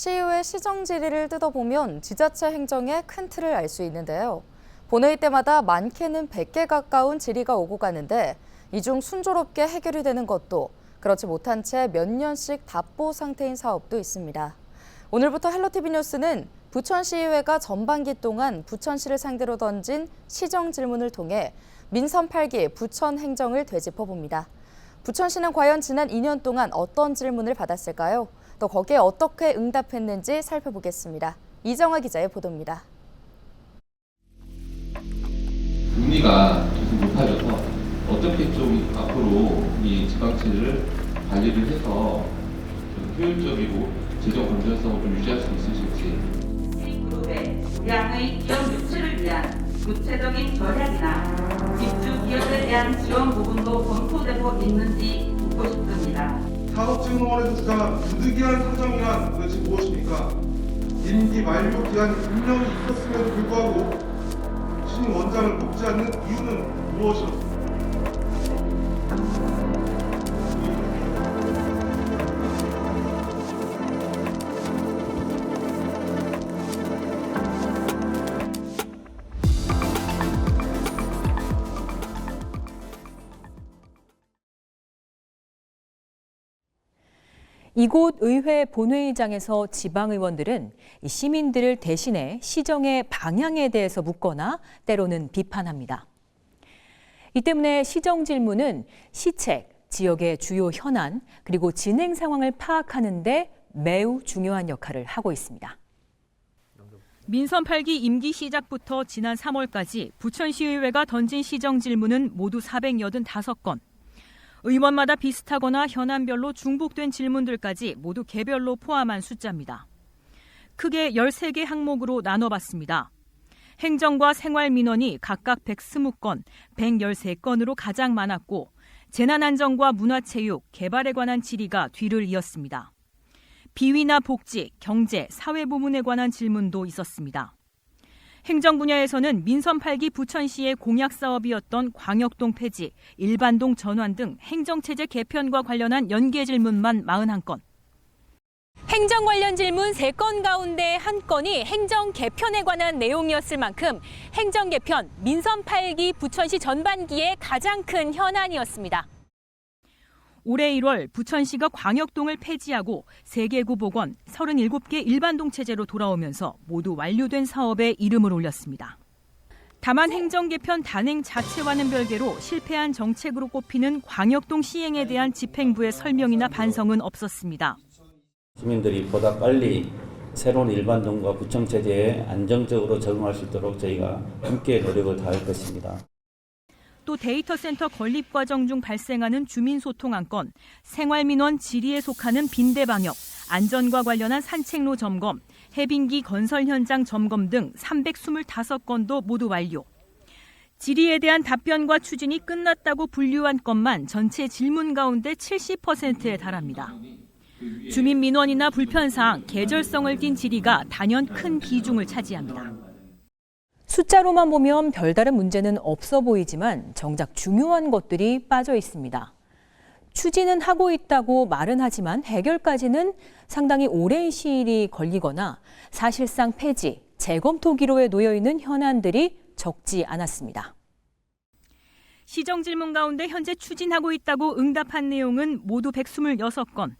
시의회 시정 질의를 뜯어보면 지자체 행정의 큰 틀을 알 수 있는데요. 본회의 때마다 많게는 100개 가까운 질의가 오고 가는데 이 중 순조롭게 해결이 되는 것도 그렇지 못한 채 몇 년씩 답보 상태인 사업도 있습니다. 오늘부터 헬로티비 뉴스는 부천시의회가 전반기 동안 부천시를 상대로 던진 시정 질문을 통해 민선 8기 부천 행정을 되짚어봅니다. 부천시는 과연 지난 2년 동안 어떤 질문을 받았을까요? 또 거기에 어떻게 응답했는지 살펴보겠습니다. 이정아 기자의 보도입니다. 금리가 계속 높아져서 어떻게 좀 앞으로 이 지방채를 관리를 해서 좀 효율적이고 재정 건전성을 좀 유지할 수 있으실지. C그룹의 우량의 기업 유치를 위한 구체적인 전략이나 입주 기업에 대한 지원 부분도 검토되고 있는지 묻고 싶습니다. 사업진흥원에서 주장한 부득이한 사정이란 도대체 무엇입니까? 임기 만료 기한이 분명히 있었음에도 불구하고 신임 원장을 뽑지 않는 이유는 무엇이었습니까? 이곳 의회 본회의장에서 지방의원들은 시민들을 대신해 시정의 방향에 대해서 묻거나 때로는 비판합니다. 이 때문에 시정 질문은 시책, 지역의 주요 현안, 그리고 진행 상황을 파악하는 데 매우 중요한 역할을 하고 있습니다. 민선 8기 임기 시작부터 지난 3월까지 부천시의회가 던진 시정 질문은 모두 485건. 의원마다 비슷하거나 현안별로 중복된 질문들까지 모두 개별로 포함한 숫자입니다. 크게 13개 항목으로 나눠봤습니다. 행정과 생활민원이 각각 120건, 113건으로 가장 많았고 재난안전과 문화체육, 개발에 관한 질의가 뒤를 이었습니다. 비위나 복지, 경제, 사회 부문에 관한 질문도 있었습니다. 행정 분야에서는 민선 8기 부천시의 공약 사업이었던 광역동 폐지, 일반동 전환 등 행정체제 개편과 관련한 연계 질문만 41건. 행정 관련 질문 3건 가운데 1건이 행정 개편에 관한 내용이었을 만큼 행정 개편, 민선 8기 부천시 전반기의 가장 큰 현안이었습니다. 올해 1월 부천시가 광역동을 폐지하고 3개 보건, 37개 일반동 체제로 돌아오면서 모두 완료된 사업에 이름을 올렸습니다. 다만 행정 개편 단행 자체와는 별개로 실패한 정책으로 꼽히는 광역동 시행에 대한 집행부의 설명이나 반성은 없었습니다. 시민들이 보다 빨리 새로운 일반동과 구청 체제에 안정적으로 적응할 수 있도록 저희가 함께 노력을 다할 것입니다. 또 데이터 센터 건립 과정 중 발생하는 주민소통 안건, 생활민원 질의에 속하는 빈대 방역, 안전과 관련한 산책로 점검, 해빙기 건설 현장 점검 등 325건도 모두 완료. 질의에 대한 답변과 추진이 끝났다고 분류한 건만 전체 질문 가운데 70%에 달합니다. 주민 민원이나 불편사항, 계절성을 띤 질의가 단연 큰 비중을 차지합니다. 숫자로만 보면 별다른 문제는 없어 보이지만 정작 중요한 것들이 빠져 있습니다. 추진은 하고 있다고 말은 하지만 해결까지는 상당히 오랜 시일이 걸리거나 사실상 폐지, 재검토 기로에 놓여 있는 현안들이 적지 않았습니다. 시정 질문 가운데 현재 추진하고 있다고 응답한 내용은 모두 126건.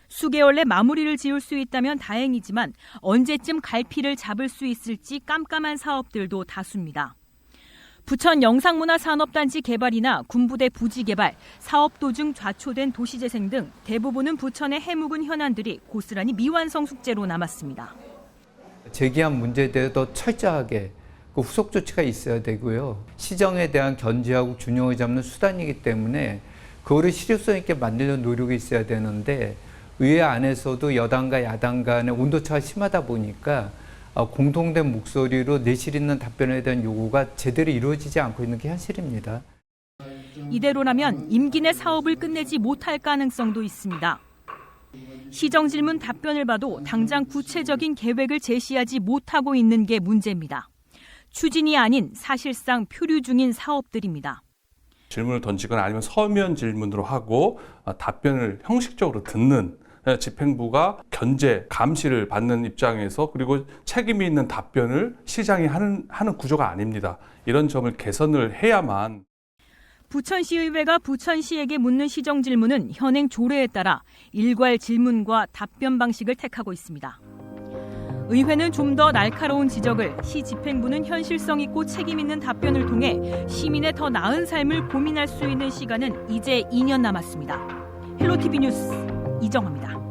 수개월 내 마무리를 지을 수 있다면 다행이지만 언제쯤 갈피를 잡을 수 있을지 깜깜한 사업들도 다수입니다. 부천 영상문화산업단지 개발이나 군부대 부지 개발, 사업 도중 좌초된 도시재생 등 대부분은 부천의 해묵은 현안들이 고스란히 미완성 숙제로 남았습니다. 제기한 문제에 대해 더 철저하게 후속 조치가 있어야 되고요. 시정에 대한 견제하고 균형을 잡는 수단이기 때문에 그거를 실효성 있게 만들려는 노력이 있어야 되는데 의회 안에서도 여당과 야당 간의 온도차가 심하다 보니까 공통된 목소리로 내실 있는 답변에 대한 요구가 제대로 이루어지지 않고 있는 게 현실입니다. 이대로라면 임기 내 사업을 끝내지 못할 가능성도 있습니다. 시정 질문 답변을 봐도 당장 구체적인 계획을 제시하지 못하고 있는 게 문제입니다. 추진이 아닌 사실상 표류 중인 사업들입니다. 질문을 던지거나 아니면 서면 질문으로 하고 답변을 형식적으로 듣는 집행부가 견제, 감시를 받는 입장에서 그리고 책임이 있는 답변을 시장이 하는 구조가 아닙니다. 이런 점을 개선을 해야만. 부천시의회가 부천시에게 묻는 시정 질문은 현행 조례에 따라 일괄 질문과 답변 방식을 택하고 있습니다. 의회는 좀 더 날카로운 지적을, 시 집행부는 현실성 있고 책임 있는 답변을 통해 시민의 더 나은 삶을 고민할 수 있는 시간은 이제 2년 남았습니다. 헬로티비 뉴스 이정화입니다.